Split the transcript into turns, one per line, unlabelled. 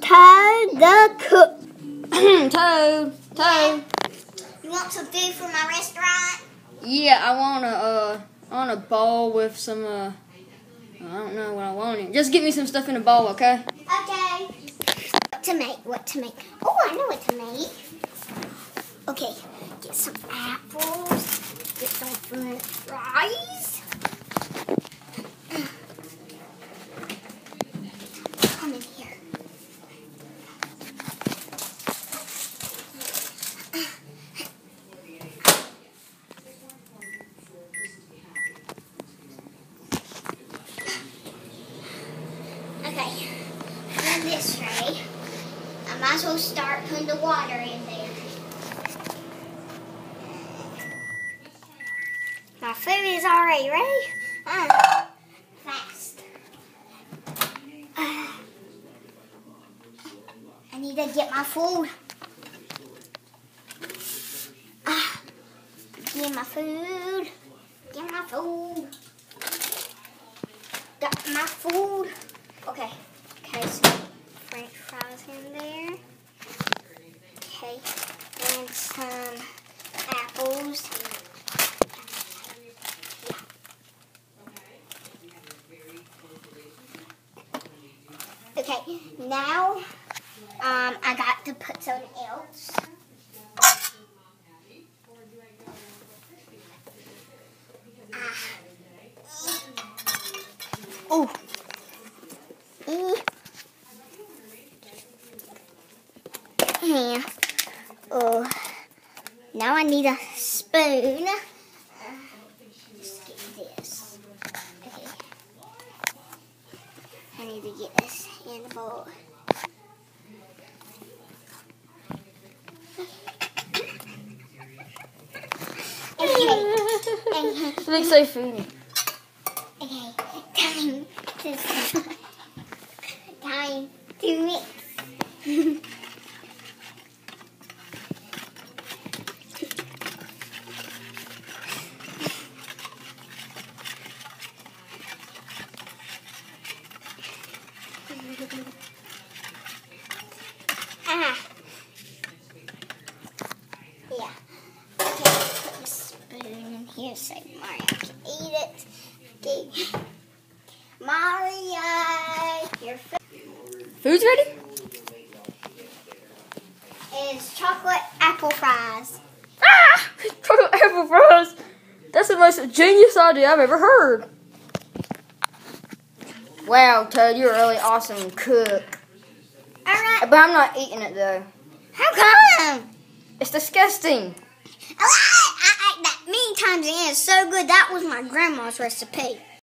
Toad the cook. Toad.
You want some food from my restaurant?
Yeah, I want a bowl with some, I don't know what I want. Just get me some stuff in a bowl, okay?
Okay. What to make? Oh, I know what to make. Okay, get some apples, get some french fries. Come in here. Okay, in this tray, I might as well start putting the water in there. My food is already ready. Fast. I need to get my food. Get my food. Get my food. Got my food. Okay, so french fries in there. Okay, and some apples. Okay, now I got to put something else. Oh. Yeah. Oh. Now I need a spoon. Just get this. Okay. I need to get this in the bowl.
It looks so funny.
Okay, time to mix. Yeah. Okay, put the spoon in here so Mario can eat it. Okay. Mario, your
Food's ready?
is chocolate apple fries.
Ah! Chocolate apple fries! That's the most genius idea I've ever heard. Wow, Toad, you're a really awesome cook.
Alright.
But I'm not eating it, though.
How come?
It's disgusting.
I ate that many times and it's so good. That was my grandma's recipe.